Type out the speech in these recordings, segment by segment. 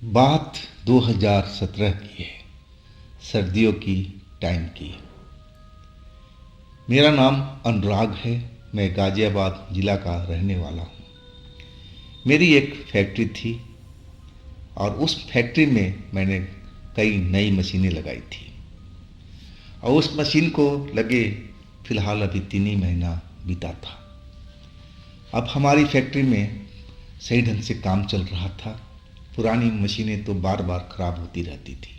बात 2017 की है, सर्दियों की टाइम की। मेरा नाम अनुराग है। मैं गाज़ियाबाद ज़िला का रहने वाला हूँ। मेरी एक फैक्ट्री थी और उस फैक्ट्री में मैंने कई नई मशीनें लगाई थी और उस मशीन को लगे फ़िलहाल अभी 3 ही महीना बीता था। अब हमारी फैक्ट्री में सही ढंग से काम चल रहा था। पुरानी मशीनें तो बार बार ख़राब होती रहती थी,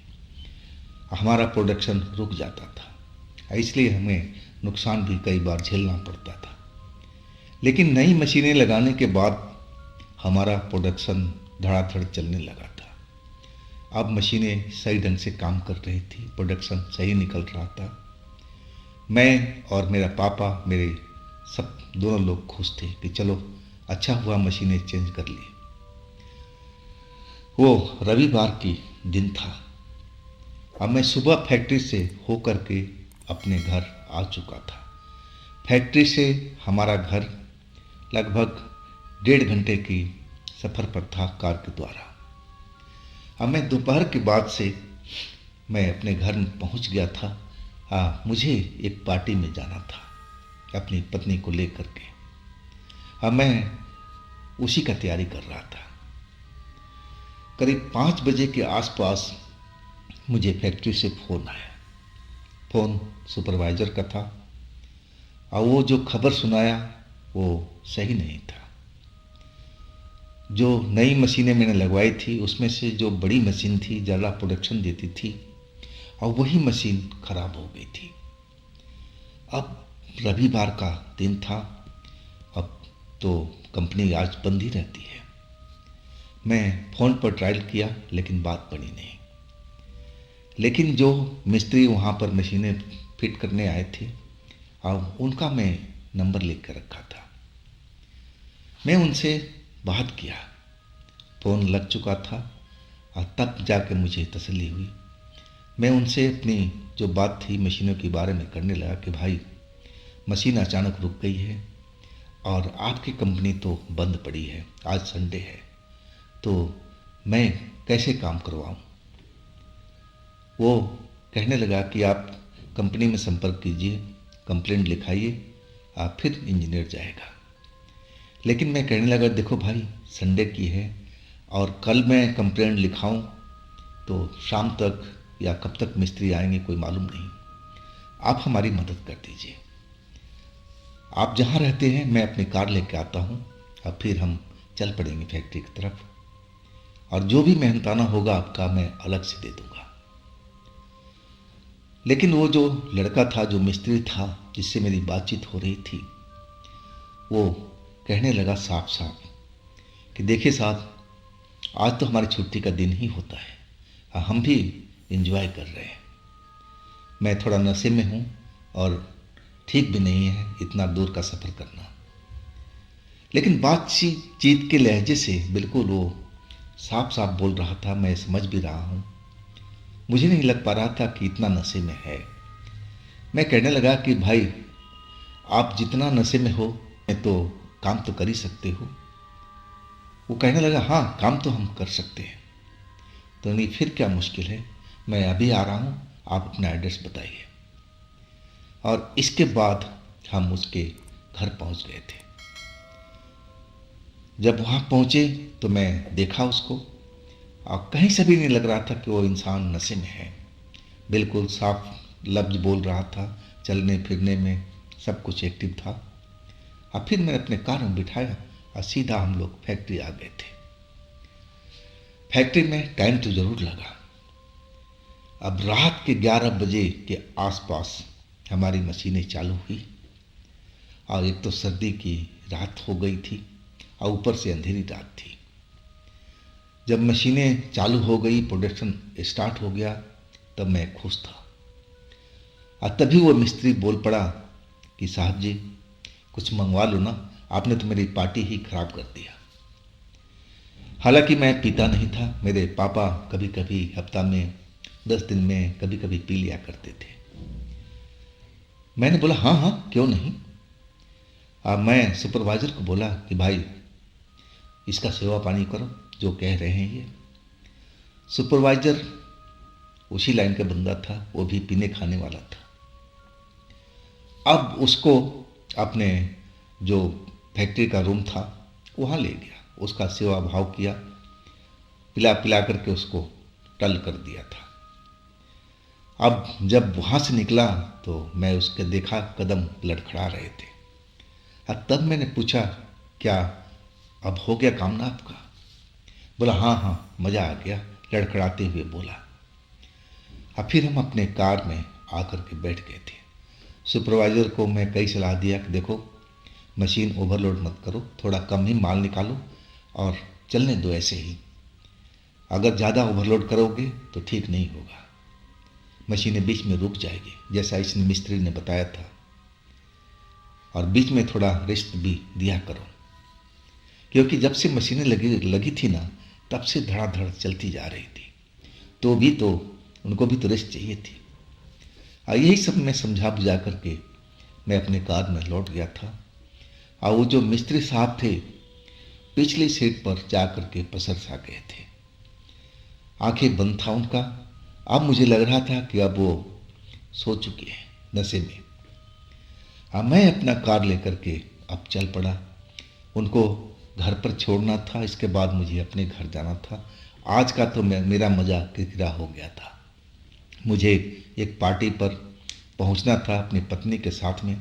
हमारा प्रोडक्शन रुक जाता था, इसलिए हमें नुकसान भी कई बार झेलना पड़ता था। लेकिन नई मशीनें लगाने के बाद हमारा प्रोडक्शन धड़ाधड़ चलने लगा था। अब मशीनें सही ढंग से काम कर रही थी, प्रोडक्शन सही निकल रहा था। मैं और मेरा पापा, मेरे सब दोनों लोग खुश थे कि चलो अच्छा हुआ मशीनें चेंज कर ली। वो रविवार की दिन था। अब मैं सुबह फैक्ट्री से होकर के अपने घर आ चुका था। फैक्ट्री से हमारा घर लगभग 1.5 घंटे की सफ़र पर था कार के द्वारा। अब मैं दोपहर के बाद से मैं अपने घर में पहुंच गया था। मुझे एक पार्टी में जाना था अपनी पत्नी को लेकर के। अब मैं उसी का तैयारी कर रहा था। करीब 5 बजे के आसपास मुझे फैक्ट्री से फ़ोन आया। फ़ोन सुपरवाइज़र का था और वो जो खबर सुनाया वो सही नहीं था। जो नई मशीनें मैंने लगवाई थी उसमें से जो बड़ी मशीन थी, ज़्यादा प्रोडक्शन देती थी, और वही मशीन ख़राब हो गई थी। अब रविवार का दिन था। अब तो कंपनी आज बंद ही रहती है। मैं फ़ोन पर ट्रायल किया लेकिन बात बनी नहीं। लेकिन जो मिस्त्री वहाँ पर मशीनें फिट करने आए थे और उनका मैं नंबर लिख कर रखा था। मैं उनसे बात किया, फ़ोन लग चुका था और तब जाके मुझे तसल्ली हुई। मैं उनसे अपनी जो बात थी मशीनों के बारे में करने लगा कि भाई मशीन अचानक रुक गई है और आपकी कंपनी तो बंद पड़ी है, आज संडे है, तो मैं कैसे काम करवाऊँ। वो कहने लगा कि आप कंपनी में संपर्क कीजिए, कंप्लेंट लिखाइए, फिर इंजीनियर जाएगा। लेकिन मैं कहने लगा देखो भाई संडे की है और कल मैं कंप्लेंट लिखाऊं तो शाम तक या कब तक मिस्त्री आएंगे कोई मालूम नहीं। आप हमारी मदद कर दीजिए। आप जहाँ रहते हैं मैं अपनी कार लेके आता हूँ और फिर हम चल पड़ेंगे फैक्ट्री की तरफ, और जो भी मेहनताना होगा आपका मैं अलग से दे दूँगा। लेकिन वो जो लड़का था, जो मिस्त्री था जिससे मेरी बातचीत हो रही थी, वो कहने लगा साफ साफ कि देखिए साहब, आज तो हमारी छुट्टी का दिन ही होता है, हम भी एंजॉय कर रहे हैं। मैं थोड़ा नशे में हूँ और ठीक भी नहीं है इतना दूर का सफ़र करना। लेकिन बातचीत के लहजे से बिल्कुल वो साफ साफ बोल रहा था, मैं समझ भी रहा हूँ। मुझे नहीं लग पा रहा था कि इतना नशे में है। मैं कहने लगा कि भाई आप जितना नशे में हो तो काम तो कर ही सकते हो। वो कहने लगा हाँ काम तो हम कर सकते हैं। तो नहीं फिर क्या मुश्किल है, मैं अभी आ रहा हूँ, आप अपना एड्रेस बताइए। और इसके बाद हम उसके घर पहुँच गए थे। जब वहाँ पहुँचे तो मैं देखा उसको, और कहीं से भी नहीं लग रहा था कि वो इंसान नशे में है। बिल्कुल साफ लफ्ज़ बोल रहा था, चलने फिरने में सब कुछ एक्टिव था। और फिर मैंने अपने कार में बिठाया और सीधा हम लोग फैक्ट्री आ गए थे। फैक्ट्री में टाइम तो ज़रूर लगा। अब रात के 11 बजे के आसपास हमारी मशीनें चालू हुई, और एक तो सर्दी की रात हो गई थी और ऊपर से अंधेरी रात थी। जब मशीनें चालू हो गई, प्रोडक्शन स्टार्ट हो गया, तब मैं खुश था। और तभी वो मिस्त्री बोल पड़ा कि साहब जी कुछ मंगवा लो ना, आपने तो मेरी पार्टी ही खराब कर दिया। हालांकि मैं पीता नहीं था, मेरे पापा कभी कभी हफ्ता में 10 दिन में कभी कभी पी लिया करते थे। मैंने बोला हाँ हाँ क्यों नहीं। मैं सुपरवाइज़र को बोला कि भाई इसका सेवा पानी करो, जो कह रहे हैं ये। सुपरवाइजर उसी लाइन का बंदा था, वो भी पीने खाने वाला था। अब उसको अपने जो फैक्ट्री का रूम था वहाँ ले गया, उसका सेवा भाव किया, पिला पिला करके उसको टल कर दिया था। अब जब वहाँ से निकला तो मैं उसके देखा कदम लड़खड़ा रहे थे। अब तब मैंने पूछा, क्या अब हो गया काम ना आपका? बोला हाँ हाँ, मज़ा आ गया, लड़खड़ाते हुए बोला। अब फिर हम अपने कार में आकर के बैठ गए थे। सुपरवाइज़र को मैं कई सलाह दिया कि देखो, मशीन ओवरलोड मत करो, थोड़ा कम ही माल निकालो और चलने दो ऐसे ही। अगर ज़्यादा ओवरलोड करोगे तो ठीक नहीं होगा, मशीनें बीच में रुक जाएगी, जैसा इस मिस्त्री ने बताया था। और बीच में थोड़ा रेस्ट भी दिया करो, क्योंकि जब से मशीनें लगी थी ना, तब से धड़ाधड़ चलती जा रही थी, तो भी तो उनको भी तो रेस्ट चाहिए थी। यही सब मैं समझा बुझा करके मैं अपने कार में लौट गया था। और वो जो मिस्त्री साहब थे, पिछली सीट पर जा करके पसर सा गए थे, आंखें बंद था उनका। अब मुझे लग रहा था कि अब वो सो चुके हैं नशे में। मैं अपना कार लेकर के अब चल पड़ा। उनको घर पर छोड़ना था, इसके बाद मुझे अपने घर जाना था। आज का तो मेरा मज़ा किरकिरा हो गया था। मुझे एक पार्टी पर पहुंचना था अपनी पत्नी के साथ में।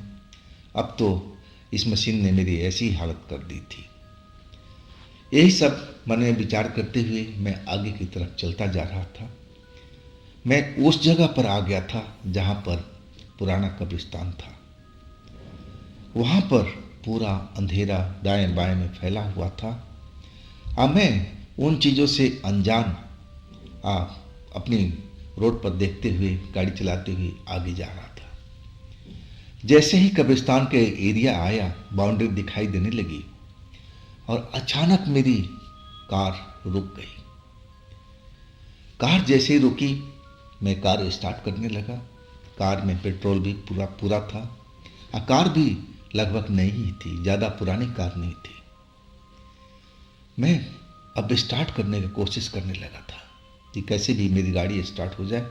अब तो इस मशीन ने मेरी ऐसी हालत कर दी थी। यही सब मन में विचार करते हुए मैं आगे की तरफ चलता जा रहा था। मैं उस जगह पर आ गया था जहाँ पर पुराना कब्रिस्तान था। वहाँ पर पूरा अंधेरा दाएं बाएं में फैला हुआ था। मैं उन चीज़ों से अनजान अपनी रोड पर देखते हुए, गाड़ी चलाते हुए आगे जा रहा था। जैसे ही कब्रिस्तान के एरिया आया, बाउंड्री दिखाई देने लगी और अचानक मेरी कार रुक गई। कार जैसे ही रुकी, मैं कार स्टार्ट करने लगा। कार में पेट्रोल भी पूरा पूरा था। कार भी लगभग नई ही थी, ज़्यादा पुरानी कार नहीं थी। मैं अब स्टार्ट करने की कोशिश करने लगा था कि कैसे भी मेरी गाड़ी स्टार्ट हो जाए,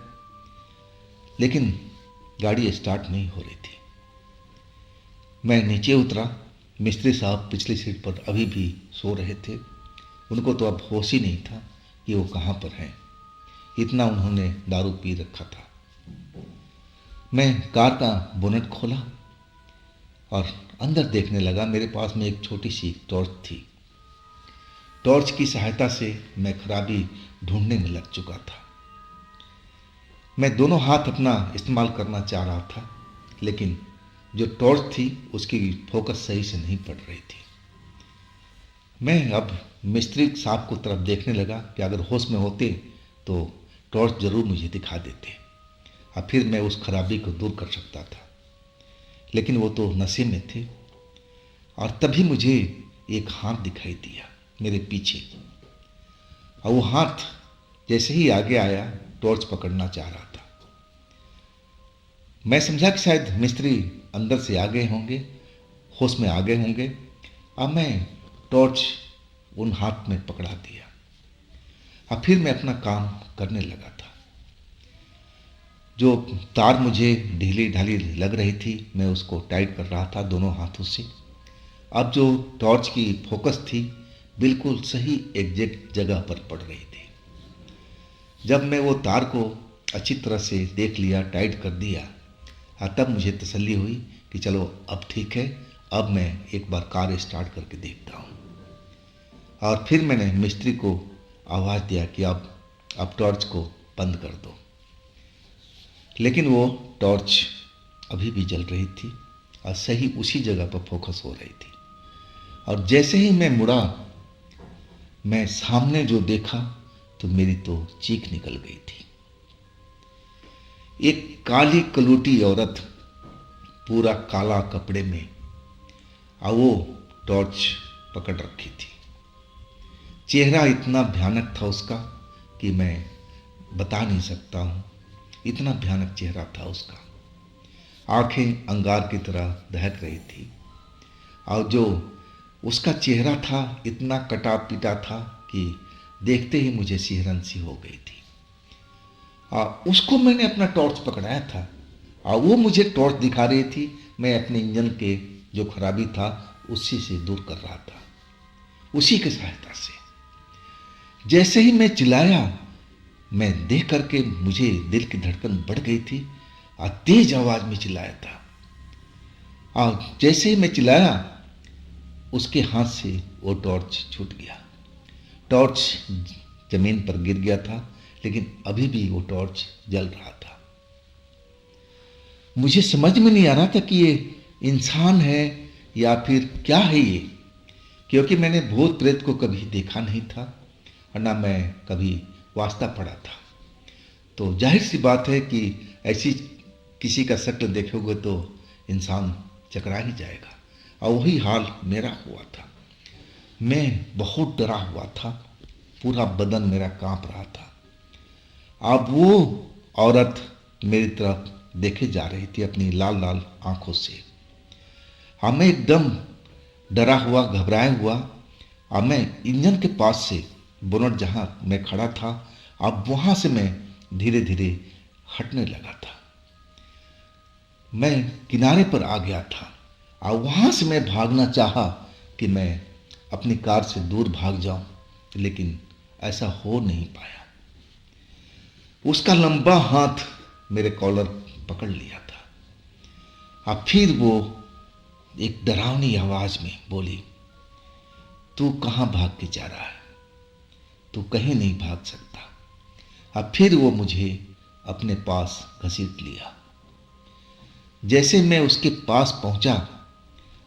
लेकिन गाड़ी स्टार्ट नहीं हो रही थी। मैं नीचे उतरा। मिस्त्री साहब पिछली सीट पर अभी भी सो रहे थे। उनको तो अब होश ही नहीं था कि वो कहाँ पर हैं, इतना उन्होंने दारू पी रखा था। मैं कार का बोनट खोला और अंदर देखने लगा। मेरे पास में एक छोटी सी टॉर्च थी। टॉर्च की सहायता से मैं खराबी ढूंढने में लग चुका था। मैं दोनों हाथ अपना इस्तेमाल करना चाह रहा था, लेकिन जो टॉर्च थी उसकी फोकस सही से नहीं पड़ रही थी। मैं अब मिस्त्री साहब को तरफ देखने लगा कि अगर होश में होते तो टॉर्च जरूर मुझे दिखा देते, और फिर मैं उस खराबी को दूर कर सकता था। लेकिन वो तो नशे में थे। और तभी मुझे एक हाथ दिखाई दिया मेरे पीछे, और वो हाथ जैसे ही आगे आया, टॉर्च पकड़ना चाह रहा था। मैं समझा कि शायद मिस्त्री अंदर से आ गए होंगे, होश में आ गए होंगे। अब मैं टॉर्च उन हाथ में पकड़ा दिया और फिर मैं अपना काम करने लगा था। जो तार मुझे ढीली ढाली लग रही थी, मैं उसको टाइट कर रहा था दोनों हाथों से। अब जो टॉर्च की फोकस थी बिल्कुल सही एग्जैक्ट जगह पर पड़ रही थी। जब मैं वो तार को अच्छी तरह से देख लिया, टाइट कर दिया, तब मुझे तसल्ली हुई कि चलो अब ठीक है, अब मैं एक बार कार स्टार्ट करके देखता हूँ। और फिर मैंने मिस्त्री को आवाज़ दिया कि अब टॉर्च को बंद कर दो। लेकिन वो टॉर्च अभी भी जल रही थी और सही उसी जगह पर फोकस हो रही थी। और जैसे ही मैं मुड़ा, मैं सामने जो देखा तो मेरी तो चीख निकल गई थी। एक काली कलूटी औरत, पूरा काला कपड़े में, और वो टॉर्च पकड़ रखी थी। चेहरा इतना भयानक था उसका कि मैं बता नहीं सकता हूँ, इतना भयानक चेहरा था उसका। आंखें अंगार की तरह दहक रही थी, और जो उसका चेहरा था इतना कटा पीटा था कि देखते ही मुझे सिहरन सी हो गई थी। उसको मैंने अपना टॉर्च पकड़ाया था और वो मुझे टॉर्च दिखा रही थी। मैं अपने इंजन के जो खराबी था उसी से दूर कर रहा था, उसी की सहायता से। जैसे ही मैं चिल्लाया, मैं देख करके मुझे दिल की धड़कन बढ़ गई थी और तेज आवाज में चिल्लाया था। और जैसे ही मैं चिल्लाया, उसके हाथ से वो टॉर्च छूट गया। टॉर्च जमीन पर गिर गया था, लेकिन अभी भी वो टॉर्च जल रहा था। मुझे समझ में नहीं आ रहा था कि ये इंसान है या फिर क्या है ये, क्योंकि मैंने भूत प्रेत को कभी देखा नहीं था और ना मैं कभी वास्ता पढ़ा था। तो जाहिर सी बात है कि ऐसी किसी का शक्ल देखोगे तो इंसान चकरा ही जाएगा, और वही हाल मेरा हुआ था। मैं बहुत डरा हुआ था, पूरा बदन मेरा कांप रहा था। अब वो औरत मेरी तरफ देखे जा रही थी अपनी लाल लाल आंखों से। हाँ, मैं एकदम डरा हुआ, घबराया हुआ। अब मैं इंजन के पास से बोनट जहां मैं खड़ा था, अब वहां से मैं धीरे धीरे हटने लगा था। मैं किनारे पर आ गया था और वहां से मैं भागना चाहा कि मैं अपनी कार से दूर भाग जाऊं, लेकिन ऐसा हो नहीं पाया। उसका लंबा हाथ मेरे कॉलर पकड़ लिया था। अब फिर वो एक डरावनी आवाज में बोली, तू कहां भाग के जा रहा है? तू कहीं नहीं भाग सकता। अब फिर वो मुझे अपने पास घसीट लिया। जैसे मैं उसके पास पहुंचा,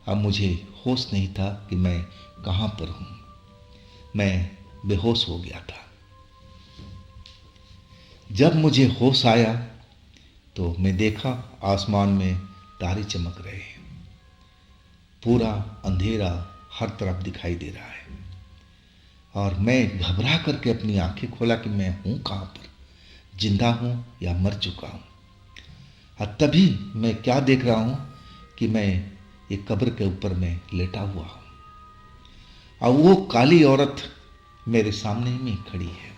अब मुझे होश नहीं था कि मैं कहां पर हूं। मैं बेहोश हो गया था। जब मुझे होश आया तो मैं देखा आसमान में तारे चमक रहे हैं। पूरा अंधेरा हर तरफ दिखाई दे रहा है और मैं घबरा करके अपनी आंखें खोला कि मैं हूं कहां पर, जिंदा हूं या मर चुका हूं। और तभी मैं क्या देख रहा हूं कि मैं एक कब्र के ऊपर में लेटा हुआ हूं और वो काली औरत मेरे सामने में खड़ी है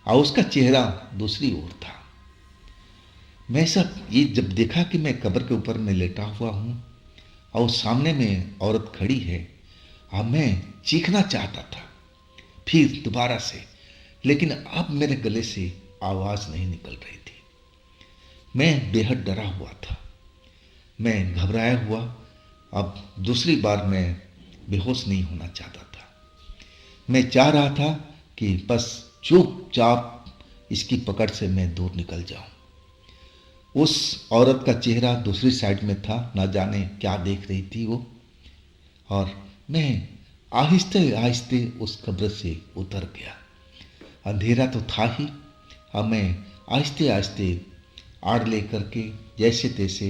और उसका चेहरा दूसरी ओर था। मैं सब ये जब देखा कि मैं कब्र के ऊपर में लेटा हुआ हूं और सामने में औरत खड़ी है, और मैं चीखना चाहता था फिर दोबारा से, लेकिन अब मेरे गले से आवाज नहीं निकल रही थी। मैं बेहद डरा हुआ था, मैं घबराया हुआ। अब दूसरी बार मैं बेहोश नहीं होना चाहता था। मैं चाह रहा था कि बस चुपचाप इसकी पकड़ से मैं दूर निकल जाऊं। उस औरत का चेहरा दूसरी साइड में था, ना जाने क्या देख रही थी वो। और मैं आहिस्ते आहिस्ते उस कब्र से उतर गया। अंधेरा तो था ही, अब मैं आहिस्ते आहिस्ते आड़ लेकर के जैसे तैसे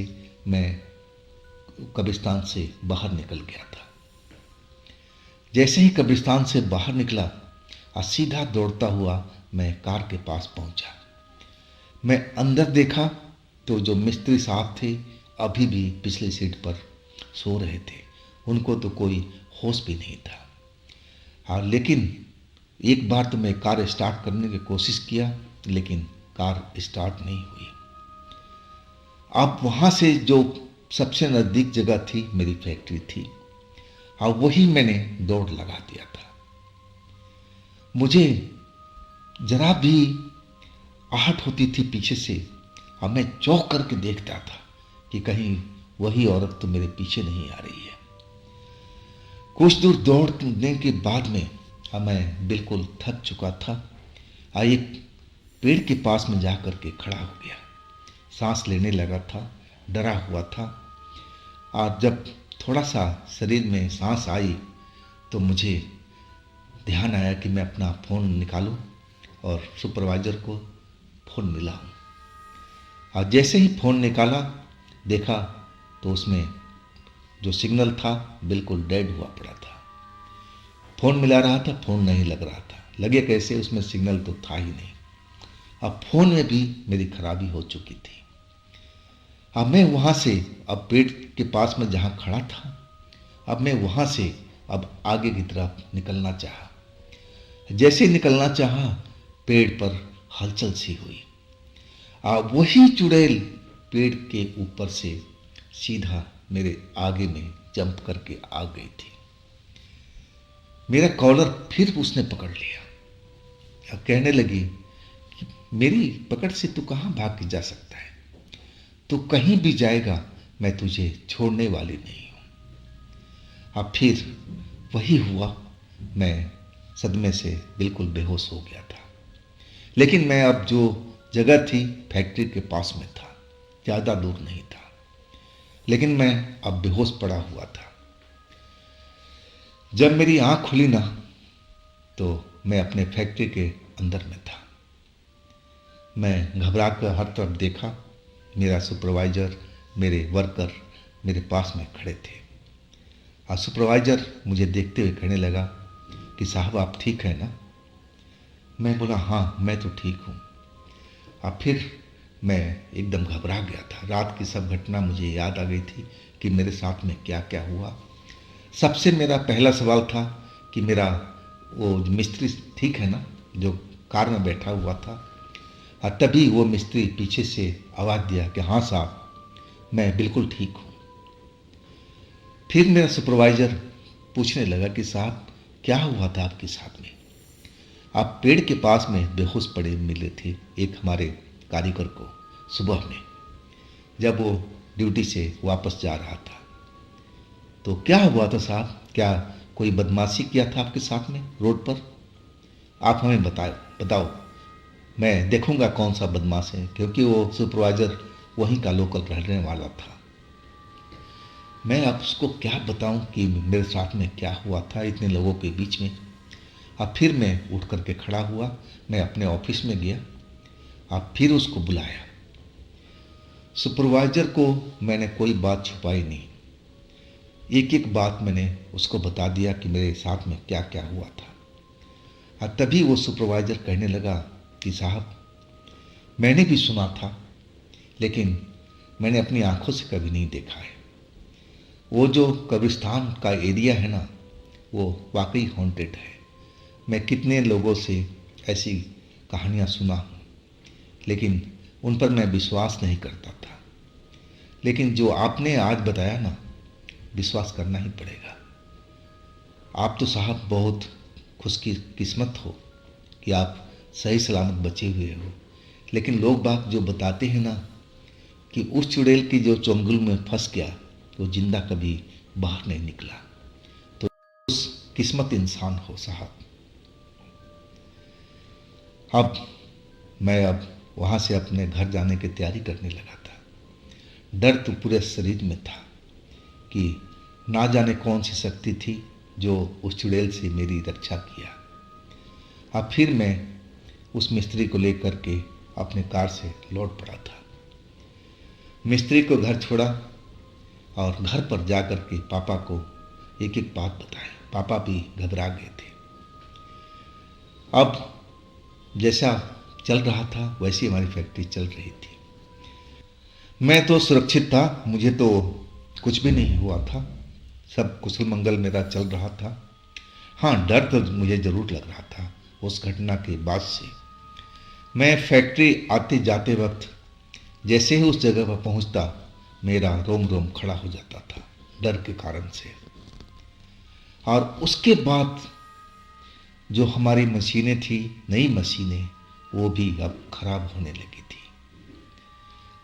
मैं कब्रिस्तान से बाहर निकल गया था। जैसे ही कब्रिस्तान से बाहर निकला और सीधा दौड़ता हुआ मैं कार के पास पहुंचा। मैं अंदर देखा तो जो मिस्त्री साहब थे अभी भी पिछली सीट पर सो रहे थे। उनको तो कोई होश भी नहीं था। हाँ, लेकिन एक बार तो मैं कार स्टार्ट करने की कोशिश किया, लेकिन कार स्टार्ट नहीं हुई। अब वहाँ से जो सबसे नज़दीक जगह थी मेरी फैक्ट्री थी, और वही मैंने दौड़ लगा दिया था। मुझे जरा भी आहट होती थी पीछे से, और मैं चौंक करके देखता था कि कहीं वही औरत तो मेरे पीछे नहीं आ रही है। कुछ दूर दौड़ने के बाद में मैं बिल्कुल थक चुका था और एक पेड़ के पास में जा कर के खड़ा हो गया। सांस लेने लगा था, डरा हुआ था। और जब थोड़ा सा शरीर में सांस आई तो मुझे ध्यान आया कि मैं अपना फ़ोन निकालूं और सुपरवाइज़र को फ़ोन मिलाऊं। और जैसे ही फ़ोन निकाला, देखा तो उसमें जो सिग्नल था बिल्कुल डेड हुआ पड़ा था। फ़ोन मिला रहा था, फ़ोन नहीं लग रहा था। लगे कैसे, उसमें सिग्नल तो था ही नहीं। अब फ़ोन में भी मेरी खराबी हो चुकी थी। अब मैं वहाँ से, अब पेड़ के पास में जहाँ खड़ा था, अब मैं वहाँ से अब आगे की तरफ निकलना चाहा। जैसे निकलना चाहा, पेड़ पर हलचल सी हुई। वही चुड़ैल पेड़ के ऊपर से सीधा मेरे आगे में जंप करके आ गई थी। मेरा कॉलर फिर उसने पकड़ लिया और कहने लगी कि मेरी पकड़ से तू कहाँ भाग के जा सकता है, तू कहीं भी जाएगा मैं तुझे छोड़ने वाली नहीं हूँ। अब फिर वही हुआ, मैं सदमे से बिल्कुल बेहोश हो गया था। लेकिन मैं अब जो जगह थी फैक्ट्री के पास में था, ज़्यादा दूर नहीं था, लेकिन मैं अब बेहोश पड़ा हुआ था। जब मेरी आंख खुली ना, तो मैं अपने फैक्ट्री के अंदर में था। मैं घबरा कर हर तरफ देखा। मेरा सुपरवाइज़र, मेरे वर्कर मेरे पास में खड़े थे। और सुपरवाइज़र मुझे देखते हुए कहने लगा कि साहब आप ठीक है ना? मैं बोला हाँ मैं तो ठीक हूँ। और फिर मैं एकदम घबरा गया था। रात की सब घटना मुझे याद आ गई थी कि मेरे साथ में क्या क्या हुआ। सबसे मेरा पहला सवाल था कि मेरा वो मिस्त्री ठीक है ना, जो कार में बैठा हुआ था। और तभी वो मिस्त्री पीछे से आवाज़ दिया कि हाँ साहब मैं बिल्कुल ठीक हूँ। फिर मेरा सुपरवाइज़र पूछने लगा कि साहब क्या हुआ था आपके साथ में? आप पेड़ के पास में बेहोश पड़े मिले थे एक हमारे कारीगर को सुबह में, जब वो ड्यूटी से वापस जा रहा था। तो क्या हुआ था साहब? क्या कोई बदमाशी किया था आपके साथ में रोड पर? आप हमें बताओ, मैं देखूंगा कौन सा बदमाश है, क्योंकि वो सुपरवाइज़र वहीं का लोकल रहने वाला था। मैं अब उसको क्या बताऊं कि मेरे साथ में क्या हुआ था इतने लोगों के बीच में। अब फिर मैं उठ करके खड़ा हुआ, मैं अपने ऑफिस में गया। अब फिर उसको बुलाया। सुपरवाइज़र को मैंने कोई बात छुपाई नहीं, एक एक बात मैंने उसको बता दिया कि मेरे साथ में क्या क्या हुआ था। और तभी वो सुपरवाइज़र कहने लगा कि साहब मैंने भी सुना था, लेकिन मैंने अपनी आंखों से कभी नहीं देखा है। वो जो कब्रिस्तान का एरिया है ना, वो वाकई हॉन्टेड है। मैं कितने लोगों से ऐसी कहानियाँ सुना हूँ, लेकिन उन पर मैं विश्वास नहीं करता था। लेकिन जो आपने आज बताया ना, विश्वास करना ही पड़ेगा। आप तो साहब बहुत खुशकिस्मत हो कि आप सही सलामत बचे हुए हो। लेकिन लोग बाग जो बताते हैं ना कि उस चुड़ैल की जो चंगुल में फंस गया तो जिंदा कभी बाहर नहीं निकला, तो उस किस्मत इंसान हो साहब। अब वहाँ से अपने घर जाने की तैयारी करने लगा था। डर तो पूरे शरीर में था कि ना जाने कौन सी शक्ति थी जो उस चुड़ैल से मेरी रक्षा किया। अब फिर मैं उस मिस्त्री को लेकर के अपने कार से लौट पड़ा था। मिस्त्री को घर छोड़ा और घर पर जाकर के पापा को एक एक बात बताई। पापा भी घबरा गए थे। अब जैसा चल रहा था वैसी हमारी फैक्ट्री चल रही थी। मैं तो सुरक्षित था, मुझे तो कुछ भी नहीं हुआ था, सब कुशल मंगल मेरा चल रहा था। हाँ, डर तो मुझे ज़रूर लग रहा था उस घटना के बाद से। मैं फैक्ट्री आते जाते वक्त जैसे ही उस जगह पर पहुंचता, मेरा रोम रोम खड़ा हो जाता था डर के कारण से। और उसके बाद जो हमारी मशीनें थी, नई मशीनें, वो भी अब खराब होने लगी थी।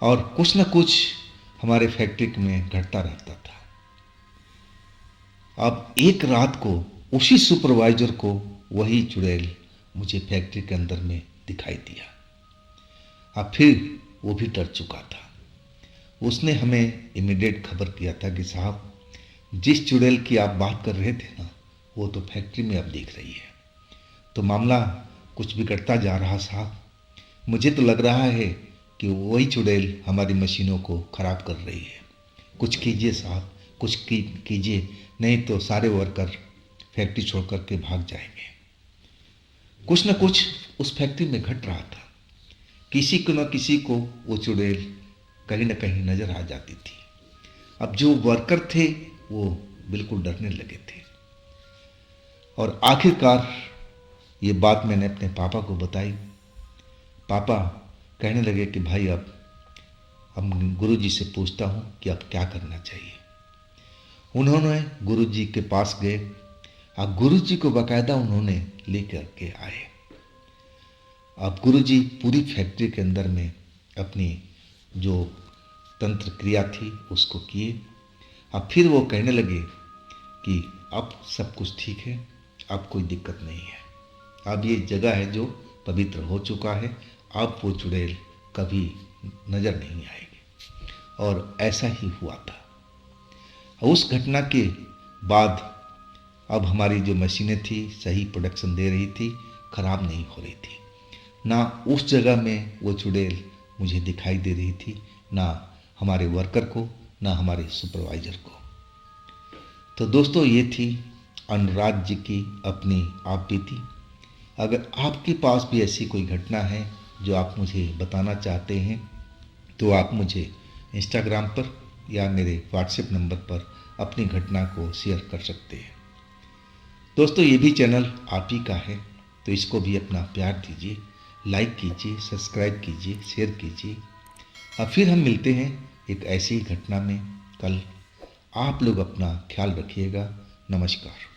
और कुछ न कुछ हमारे फैक्ट्री में घटता रहता था। अब एक रात को उसी सुपरवाइजर को वही चुड़ैल मुझे फैक्ट्री के अंदर में दिखाई दिया। अब फिर वो भी डर चुका था। उसने हमें इमीडिएट खबर किया था कि साहब जिस चुड़ैल की आप बात कर रहे थे ना, वो तो फैक्ट्री में अब दिख रही है। तो मामला कुछ बिगड़ता जा रहा साहब। मुझे तो लग रहा है कि वही चुड़ैल हमारी मशीनों को खराब कर रही है। कुछ कीजिए साहब, कुछ कीजिए, नहीं तो सारे वर्कर फैक्ट्री छोड़ कर के भाग जाएंगे। कुछ न कुछ उस फैक्ट्री में घट रहा था। किसी को न किसी को वो चुड़ैल कहीं न कहीं नजर आ जाती थी। अब जो वर्कर थे वो बिल्कुल डरने लगे थे। और आखिरकार ये बात मैंने अपने पापा को बताई। पापा कहने लगे कि भाई अब गुरुजी से पूछता हूँ कि अब क्या करना चाहिए। उन्होंने गुरुजी के पास गए और गुरुजी को बाकायदा उन्होंने लेकर के आए। अब गुरुजी पूरी फैक्ट्री के अंदर में अपनी जो तंत्र क्रिया थी उसको किए। अब फिर वो कहने लगे कि अब सब कुछ ठीक है, अब कोई दिक्कत नहीं है, अब ये जगह है जो पवित्र हो चुका है, अब वो चुड़ैल कभी नज़र नहीं आएगी। और ऐसा ही हुआ था। उस घटना के बाद अब हमारी जो मशीनें थी सही प्रोडक्शन दे रही थी, खराब नहीं हो रही थी। ना उस जगह में वो चुड़ैल मुझे दिखाई दे रही थी, ना हमारे वर्कर को, ना हमारे सुपरवाइजर को। तो दोस्तों ये थी अनुराग जी की अपनी आप बीती। अगर आपके पास भी ऐसी कोई घटना है जो आप मुझे बताना चाहते हैं तो आप मुझे इंस्टाग्राम पर या मेरे व्हाट्सएप नंबर पर अपनी घटना को शेयर कर सकते हैं। दोस्तों ये भी चैनल आप ही का है, तो इसको भी अपना प्यार दीजिए, लाइक कीजिए, सब्सक्राइब कीजिए, शेयर कीजिए। अब फिर हम मिलते हैं एक ऐसी घटना में कल। आप लोग अपना ख्याल रखिएगा। नमस्कार।